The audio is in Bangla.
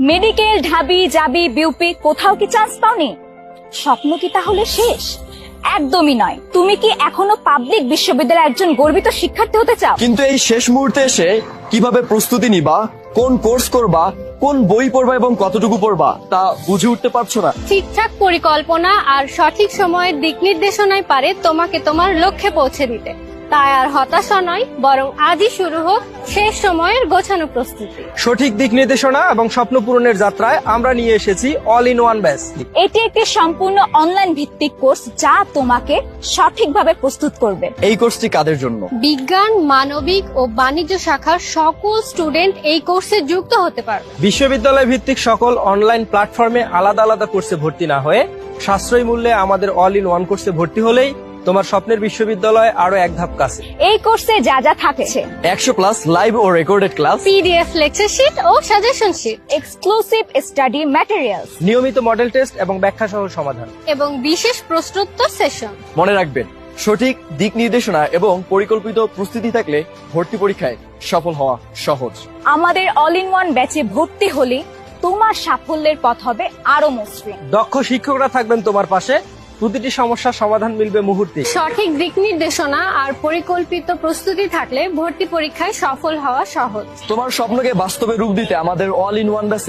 মেডিকেল, ঢাবি, জাবি, বিউপি কোথাও কি চান্স পাওনি? স্বপ্ন কি তাহলে শেষ? একদমই নয়। তুমি কি এখনো পাবলিক বিশ্ববিদ্যালয়ের একজন গর্বিত শিক্ষার্থী হতে চাও? কিন্তু এই শেষ মুহূর্তে এসে কিভাবে প্রস্তুতি নিবা, কোন কোর্স করবা, কোন বই পড়বা এবং কতটুকু পড়বা তা বুঝে উঠতে পারছো না? ঠিকঠাক পরিকল্পনা আর সঠিক সময়ের দিক নির্দেশনায় পারে তোমাকে তোমার লক্ষ্যে পৌঁছে দিতে। তাই আর হতাশা নয়, বরং আজই শুরু হোক শেষ সময়ের গোছানো প্রস্তুতি। সঠিক দিক নির্দেশনা এবং স্বপ্ন পূরণের যাত্রায় আমরা নিয়ে এসেছি অল ইন ওয়ান ব্যাচ। এটি একটি সম্পূর্ণ অনলাইন ভিত্তিক কোর্স যা তোমাকে সঠিকভাবে প্রস্তুত করবে। এই কোর্সটি কাদের জন্য? বিজ্ঞান, মানবিক ও বাণিজ্য শাখার সকল স্টুডেন্ট এই কোর্সে যুক্ত হতে পারবে। বিশ্ববিদ্যালয় ভিত্তিক সকল অনলাইন প্ল্যাটফর্মে আলাদা আলাদা কোর্সে ভর্তি না হয়ে সাশ্রয়ী মূল্যে আমাদের অল ইন ওয়ান কোর্সে ভর্তি হলেই তোমার স্বপ্নের বিশ্ববিদ্যালয় আরো এক ধাপ কাছে। এই কোর্সে যা যা থাকছে: 100+ লাইভ ও recorded class, PDF lecture sheet ও suggestion sheet, exclusive study materials, নিয়মিত মডেল টেস্ট এবং ব্যাখ্যা সহ সমাধান, এবং বিশেষ প্রশ্নোত্তর সেশন। মনে রাখবেন, সঠিক দিক নির্দেশনা এবং পরিকল্পিত প্রস্তুতি থাকলে ভর্তি পরীক্ষায় সফল হওয়া সহজ। আমাদের অল ইন ওয়ান ব্যাচে ভর্তি হলে তোমার সাফল্যের পথ হবে আরো মসৃণ। দক্ষ শিক্ষকরা থাকবেন তোমার পাশে, প্রতিটি সমস্যার সমাধান মিলবে মুহূর্তে। সঠিক দিক নির্দেশনা আর পরিকল্পিত প্রস্তুতি থাকলে ভর্তি পরীক্ষায় সফল হওয়া সহজ। তোমার স্বপ্নকে বাস্তবে রূপ দিতে আমাদের অল ইন ওয়ান ব্যাচে